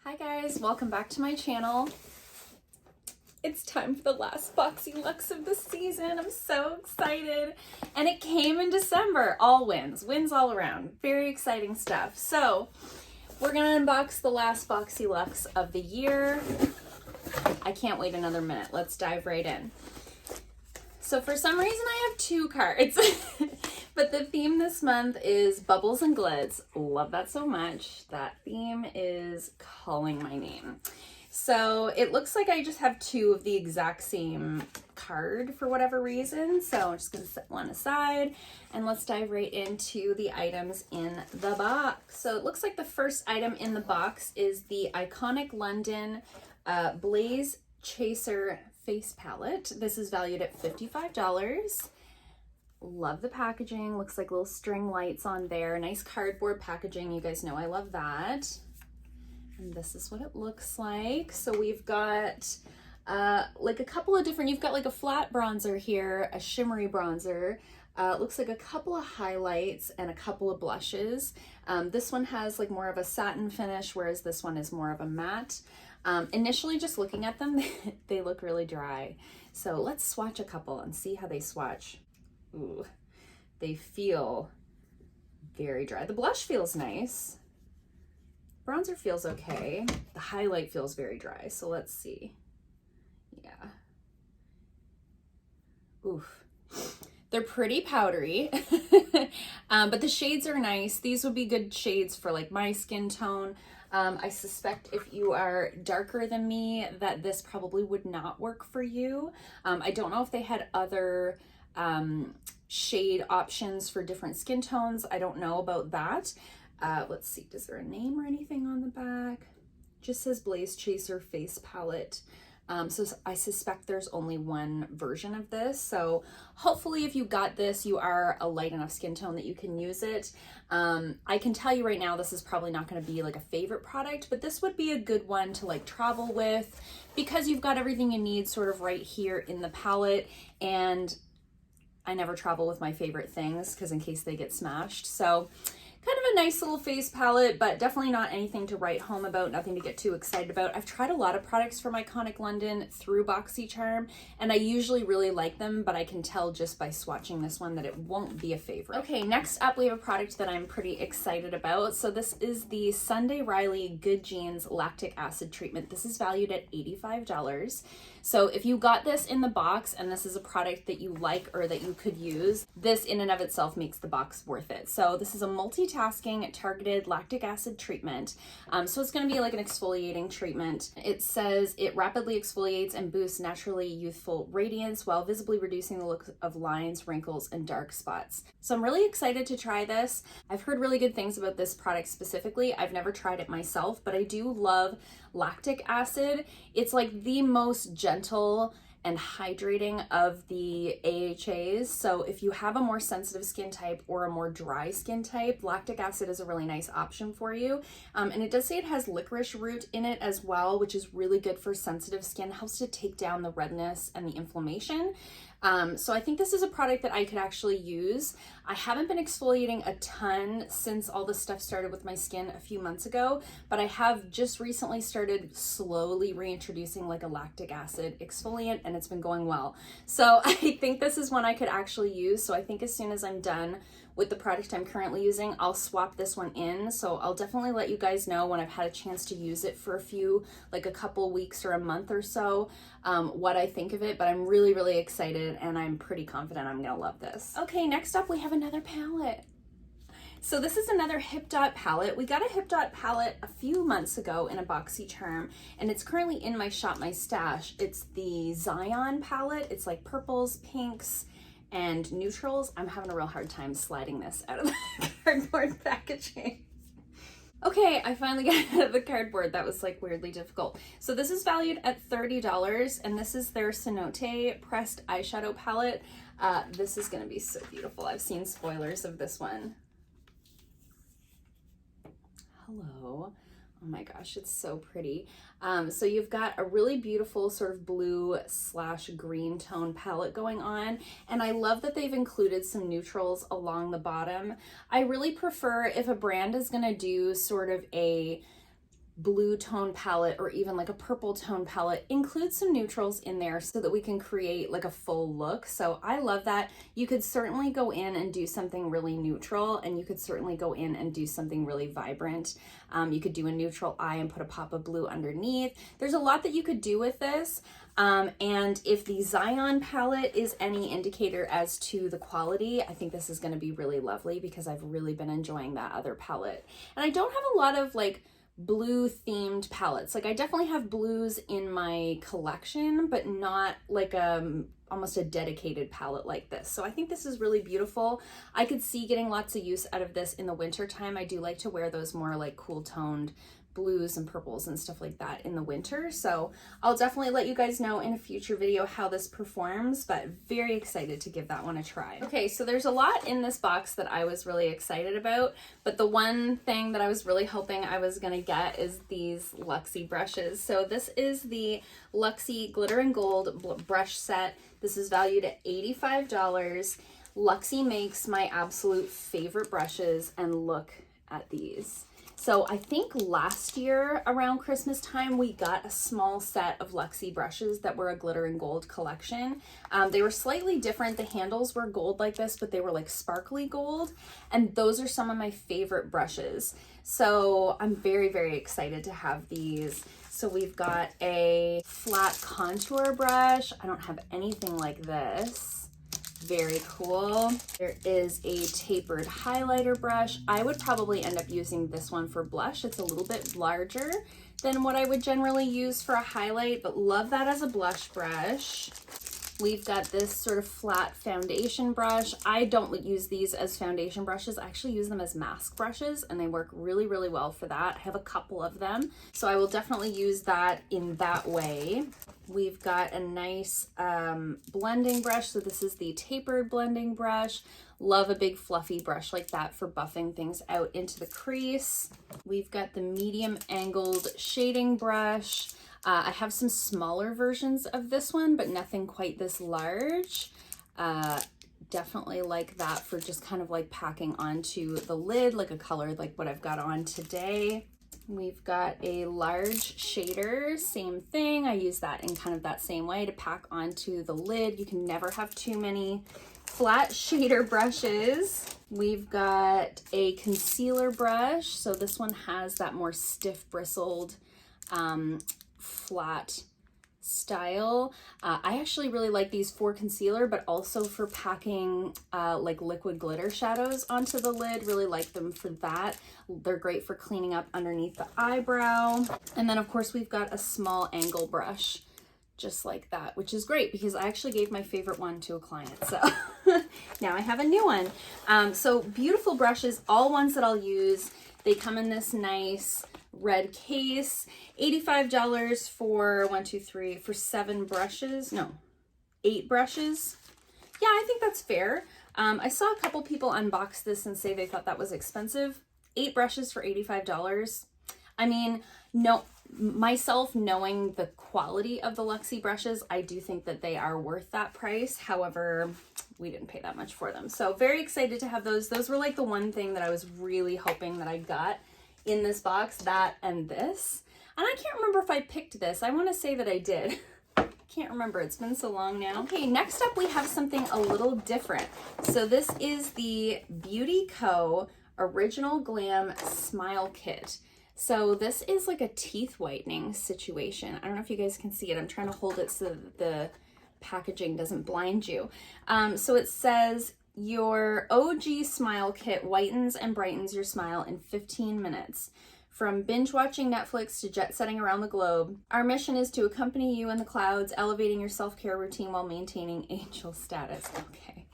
Hi guys, welcome back to my channel. It's time for the last Boxyluxe of the season. I'm so excited. And it came in December. All wins all around. Very exciting stuff. So we're gonna unbox the last Boxyluxe of the year. I can't wait another minute. Let's dive right in. So for some reason I have two cards, but the theme this month is bubbles and glitz. Love that so much. That theme is calling my name. So it looks like I just have two of the exact same card for whatever reason. So I'm just gonna set one aside and let's dive right into the items in the box. So it looks like the first item in the box is the iconic London Blaze Chaser face palette. This is valued at $55. Love the packaging. Looks like little string lights on there. Nice cardboard packaging. You guys know I love that. And this is what it looks like. So we've got like a couple of different, you've got like a flat bronzer here, a shimmery bronzer. Looks like a couple of highlights and a couple of blushes. This one has like more of a satin finish, whereas this one is more of a matte. Initially just looking at them, they look really dry. So let's swatch a couple and see how they swatch. Ooh, they feel very dry. The blush feels nice. Bronzer feels okay. The highlight feels very dry. So let's see. Yeah. Oof. They're pretty powdery, but the shades are nice. These would be good shades for like my skin tone. I suspect if you are darker than me that this probably would not work for you. I don't know if they had other shade options for different skin tones. I don't know about that. Let's see, does there a name or anything on the back? Just says Blaze Chaser Face Palette. So I suspect there's only one version of this. So hopefully if you got this, you are a light enough skin tone that you can use it. I can tell you right now, this is probably not going to be like a favorite product, but this would be a good one to like travel with because you've got everything you need sort of right here in the palette. And I never travel with my favorite things because in case they get smashed. So kind of a nice little face palette, but definitely not anything to write home about, nothing to get too excited about. I've tried a lot of products from Iconic London through BoxyCharm, and I usually really like them, but I can tell just by swatching this one that it won't be a favorite. Okay, next up we have a product that I'm pretty excited about. So this is the Sunday Riley Good Genes Lactic Acid Treatment. This is valued at $85. So if you got this in the box and this is a product that you like or that you could use, this in and of itself makes the box worth it. So this is a multitasking targeted lactic acid treatment. So it's going to be like an exfoliating treatment. It says it rapidly exfoliates and boosts naturally youthful radiance while visibly reducing the look of lines, wrinkles, and dark spots. So I'm really excited to try this. I've heard really good things about this product specifically. I've never tried it myself, but I do love lactic acid. It's like the most gentle and hydrating of the AHAs. So if you have a more sensitive skin type or a more dry skin type, lactic acid is a really nice option for you. And it does say it has licorice root in it as well, which is really good for sensitive skin, helps to take down the redness and the inflammation. So I think this is a product that I could actually use. I haven't been exfoliating a ton since all this stuff started with my skin a few months ago, but I have just recently started slowly reintroducing like a lactic acid exfoliant, and it's been going well. So I think this is one I could actually use. So I think as soon as I'm done with the product I'm currently using, I'll swap this one in. So I'll definitely let you guys know when I've had a chance to use it for a couple weeks or a month or so, what I think of it, but I'm really, really excited and I'm pretty confident I'm gonna love this. Okay, next up we have another palette. So this is another Hipdot palette. We got a Hipdot palette a few months ago in a BoxyCharm, and it's currently in my Shop My Stash. It's the Zion palette. It's like purples, pinks, and neutrals. I'm having a real hard time sliding this out of the cardboard packaging. Okay, I finally got it out of the cardboard. That was like weirdly difficult. So this is valued at $30, and this is their Cenote pressed eyeshadow palette. This is gonna be so beautiful. I've seen spoilers of this one. Hello. Oh my gosh, it's so pretty. So you've got a really beautiful sort of blue / green tone palette going on. And I love that they've included some neutrals along the bottom. I really prefer if a brand is gonna do sort of a blue tone palette or even like a purple tone palette, include some neutrals in there so that we can create like a full look. So I love that. You could certainly go in and do something really neutral, and you could certainly go in and do something really vibrant. You could do a neutral eye and put a pop of blue underneath. There's a lot that you could do with this. And if the Zion palette is any indicator as to the quality, I think this is going to be really lovely because I've really been enjoying that other palette. And I don't have a lot of like blue themed palettes. Like I definitely have blues in my collection, but not like almost a dedicated palette like this. So I think this is really beautiful. I could see getting lots of use out of this in the winter time. I do like to wear those more like cool toned blues and purples and stuff like that in the winter. So I'll definitely let you guys know in a future video how this performs, but very excited to give that one a try. Okay, so there's a lot in this box that I was really excited about, but the one thing that I was really hoping I was gonna get is these Luxie brushes. So this is the Luxie Glitter and Gold brush set. This is valued at $85. Luxie makes my absolute favorite brushes, and look at these. So I think last year around Christmas time, we got a small set of Luxie brushes that were a glitter and gold collection. They were slightly different. The handles were gold like this, but they were like sparkly gold. And those are some of my favorite brushes. So I'm very, very excited to have these. So we've got a flat contour brush. I don't have anything like this. Very cool. There is a tapered highlighter brush. I would probably end up using this one for blush. It's a little bit larger than what I would generally use for a highlight, but love that as a blush brush. We've got this sort of flat foundation brush. I don't use these as foundation brushes. I actually use them as mask brushes, and they work really, really well for that. I have a couple of them, so I will definitely use that in that way. We've got a nice blending brush. So this is the tapered blending brush. Love a big fluffy brush like that for buffing things out into the crease. We've got the medium angled shading brush. I have some smaller versions of this one, but nothing quite this large. Definitely like that for just kind of like packing onto the lid, like a color like what I've got on today. We've got a large shader, same thing. I use that in kind of that same way to pack onto the lid. You can never have too many flat shader brushes. We've got a concealer brush. So this one has that more stiff bristled flat style. I actually really like these for concealer, but also for packing like liquid glitter shadows onto the lid. Really like them for that. They're great for cleaning up underneath the eyebrow. And then of course we've got a small angle brush just like that, which is great because I actually gave my favorite one to a client. So now I have a new one. So beautiful brushes, all ones that I'll use. They come in this nice red case. $85 for 7 brushes. No, 8 brushes. Yeah, I think that's fair. I saw a couple people unbox this and say they thought that was expensive. 8 brushes for $85. I mean, no, myself knowing the quality of the Luxie brushes, I do think that they are worth that price. However, we didn't pay that much for them. So very excited to have those. Those were like the one thing that I was really hoping that I got in this box, that and this. And I can't remember if I picked this. I want to say that I did. Can't remember, it's been so long now. Okay, next up we have something a little different. So this is the Beauty Co. Original Glam Smile Kit. So this is like a teeth whitening situation. I don't know if you guys can see it. I'm trying to hold it so that the packaging doesn't blind you. So it says, your OG Smile Kit whitens and brightens your smile in 15 minutes. From binge watching Netflix to jet setting around the globe, our mission is to accompany you in the clouds, elevating your self-care routine while maintaining angel status. Okay,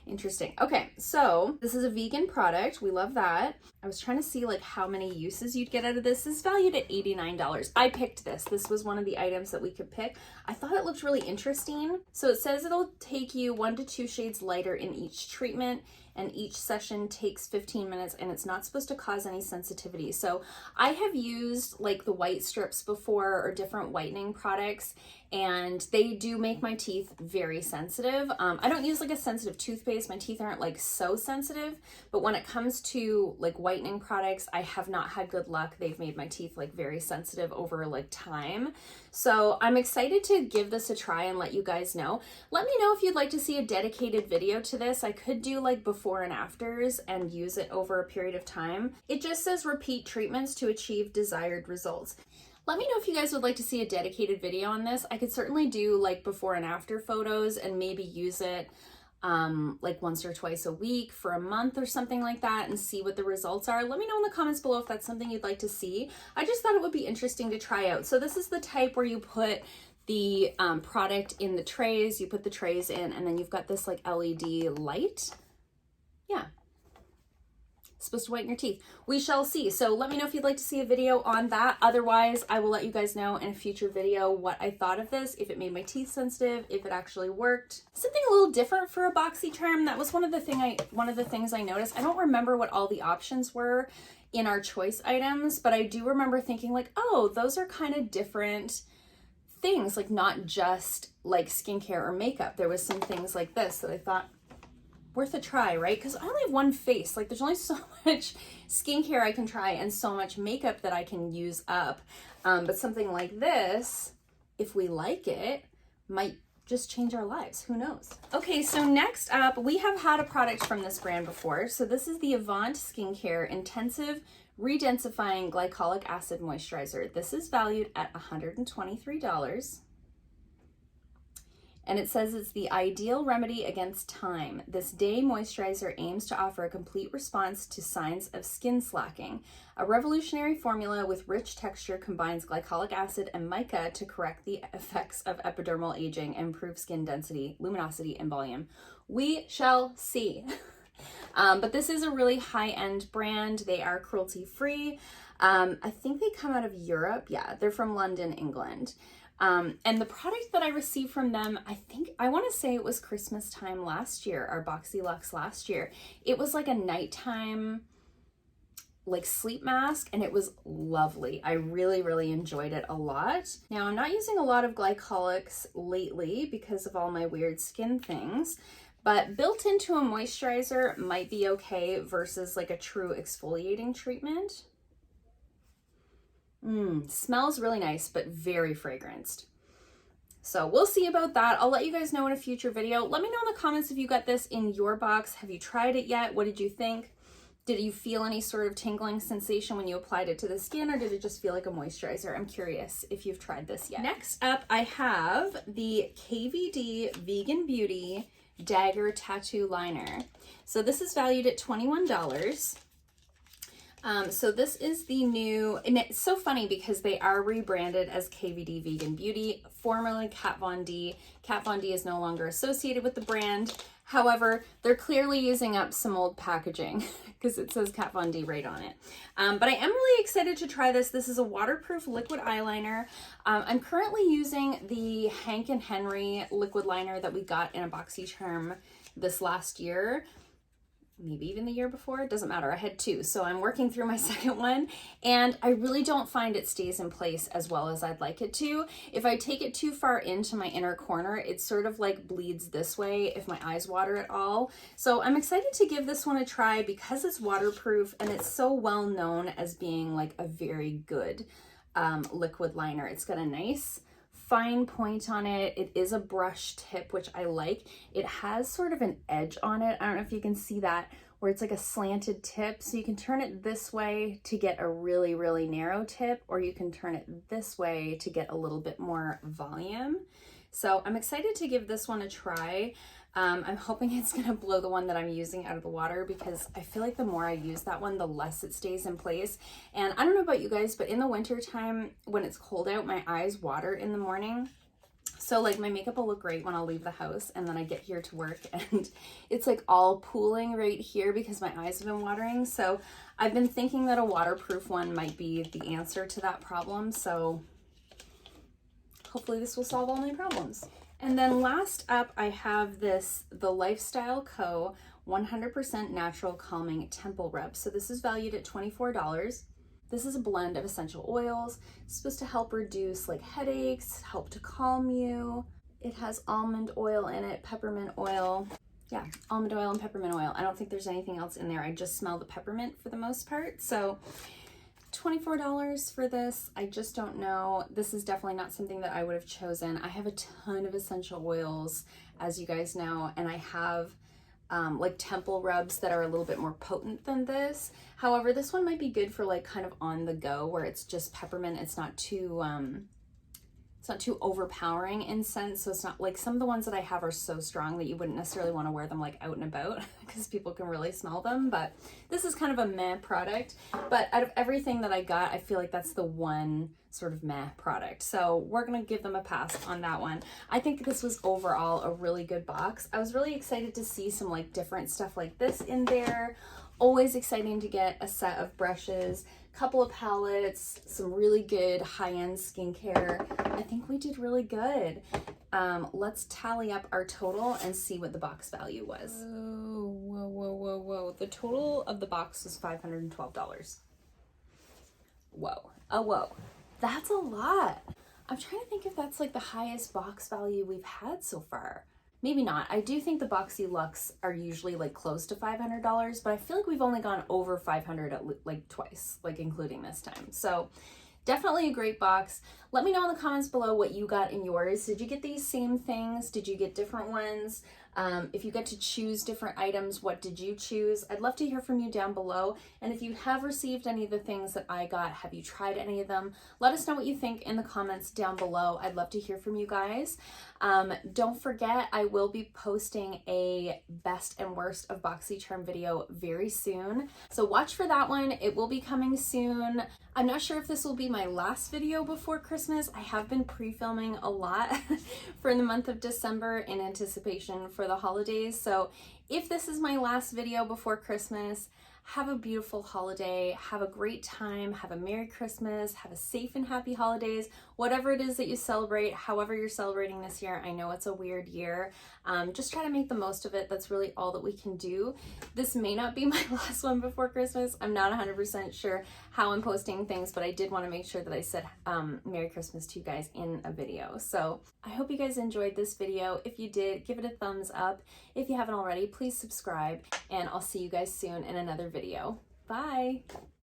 interesting. Okay, so this is a vegan product. We love that. I was trying to see like how many uses you'd get out of this. This is valued at $89. I picked this. This was one of the items that we could pick. I thought it looked really interesting. So it says it'll take you 1 to 2 shades lighter in each treatment, and each session takes 15 minutes, and it's not supposed to cause any sensitivity. So I have used like the white strips before or different whitening products, and they do make my teeth very sensitive. I don't use like a sensitive toothpaste case. My teeth aren't like so sensitive, but when it comes to like whitening products, I have not had good luck. They've made my teeth like very sensitive over like time. So I'm excited to give this a try and let you guys know. Let me know if you'd like to see a dedicated video to this. I could do like before and afters and use it over a period of time. It just says repeat treatments to achieve desired results. Let me know if you guys would like to see a dedicated video on this. I could certainly do like before and after photos and maybe use it like once or twice a week for a month or something like that and see what the results are. Let me know in the comments below if that's something you'd like to see. I just thought it would be interesting to try out. So this is the type where you put the product in the trays, you put the trays in, and then you've got this like LED light. Yeah. Supposed to whiten your teeth. We shall see. So let me know if you'd like to see a video on that. Otherwise, I will let you guys know in a future video what I thought of this, if it made my teeth sensitive, if it actually worked. Something a little different for a BoxyCharm. That was one of the things I noticed. I don't remember what all the options were in our choice items, but I do remember thinking like, oh, those are kind of different things, like not just like skincare or makeup. There was some things like this that I thought worth a try, right? Because I only have one face. Like there's only so much skincare I can try and so much makeup that I can use up. But something like this, if we like it, might just change our lives. Who knows? Okay, so next up, we have had a product from this brand before. So this is the Avant Skincare Intensive Redensifying Glycolic Acid Moisturizer. This is valued at $123. And it says it's the ideal remedy against time. This day moisturizer aims to offer a complete response to signs of skin slacking. A revolutionary formula with rich texture combines glycolic acid and mica to correct the effects of epidermal aging and improve skin density, luminosity, and volume. We shall see. But this is a really high-end brand. They are cruelty-free. I think they come out of Europe. Yeah, they're from London, England. And the product that I received from them, I want to say it was Christmas time last year, our Boxyluxe last year. It was like a nighttime like sleep mask, and it was lovely. I really, really enjoyed it a lot. Now, I'm not using a lot of glycolics lately because of all my weird skin things, but built into a moisturizer might be okay versus like a true exfoliating treatment. Smells really nice, but very fragranced. So we'll see about that. I'll let you guys know in a future video. Let me know in the comments if you got this in your box. Have you tried it yet? What did you think? Did you feel any sort of tingling sensation when you applied it to the skin, or did it just feel like a moisturizer? I'm curious if you've tried this yet. Next up, I have the KVD Vegan Beauty Dagger Tattoo Liner. So this is valued at $21. So this is the new, and it's so funny because they are rebranded as KVD Vegan Beauty, formerly Kat Von D. Kat Von D is no longer associated with the brand. However, they're clearly using up some old packaging because it says Kat Von D right on it. But I am really excited to try this. This is a waterproof liquid eyeliner. I'm currently using the Hank and Henry liquid liner that we got in a BoxyCharm this last year. Maybe even the year before, it doesn't matter. I had two, so I'm working through my second one, and I really don't find it stays in place as well as I'd like it to. If I take it too far into my inner corner, it sort of like bleeds this way if my eyes water at all. So I'm excited to give this one a try because it's waterproof and it's so well known as being like a very good liquid liner. It's got a nice fine point on it. It is a brush tip, which I like. It has sort of an edge on it. I don't know if you can see that, where it's like a slanted tip. So you can turn it this way to get a really, really narrow tip, or you can turn it this way to get a little bit more volume. So I'm excited to give this one a try. I'm hoping it's gonna blow the one that I'm using out of the water, because I feel like the more I use that one, the less it stays in place. And I don't know about you guys, but in the winter time, when it's cold out, my eyes water in the morning. So like my makeup will look great when I'll leave the house, and then I get here to work and it's like all pooling right here because my eyes have been watering. So I've been thinking that a waterproof one might be the answer to that problem. So hopefully this will solve all my problems. And then last up, I have this, the Lifestyle Co. 100% Natural Calming Temple Rub. So this is valued at $24. This is a blend of essential oils. It's supposed to help reduce like headaches, help to calm you. It has almond oil in it, peppermint oil. yeah, almond oil and peppermint oil. I don't think there's anything else in there. I just smell the peppermint for the most part. So $24 for this. I just don't know. This is definitely not something that I would have chosen. I have a ton of essential oils, as you guys know, and I have like temple rubs that are a little bit more potent than this. However, this one might be good for like kind of on the go, where it's just peppermint. It's not too overpowering in scent. So it's not like some of the ones that I have are so strong that you wouldn't necessarily want to wear them like out and about because people can really smell them. But this is kind of a meh product. But out of everything that I got, I feel like that's the one sort of meh product. So we're going to give them a pass on that one. I think this was overall a really good box. I was really excited to see some like different stuff like this in there. Always exciting to get a set of brushes, couple of palettes, some really good high-end skincare. I think we did really good. Let's tally up our total and see what the box value was. Whoa. The total of the box was $512. Whoa. Oh, whoa. That's a lot. I'm trying to think if that's like the highest box value we've had so far. Maybe not. I do think the Boxyluxe are usually like close to $500, but I feel like we've only gone over 500 like twice, like including this time. So definitely a great box. Let me know in the comments below what you got in yours. Did you get these same things? Did you get different ones? If you get to choose different items, what did you choose? I'd love to hear from you down below. And if you have received any of the things that I got, have you tried any of them? Let us know what you think in the comments down below. I'd love to hear from you guys. Don't forget, I will be posting a best and worst of BoxyCharm video very soon. So watch for that one. It will be coming soon. I'm not sure if this will be my last video before Christmas. I have been pre-filming a lot for the month of December in anticipation for the holidays. So if this is my last video before Christmas, have a beautiful holiday, have a great time, have a Merry Christmas, have a safe and happy holidays, whatever it is that you celebrate, however you're celebrating this year. I know it's a weird year. Just try to make the most of it. That's really all that we can do. This may not be my last one before Christmas. I'm not 100% sure how I'm posting things, but I did want to make sure that I said Merry Christmas to you guys in a video. So I hope you guys enjoyed this video. If you did, give it a thumbs up. If you haven't already, please subscribe, and I'll see you guys soon in another video. Bye!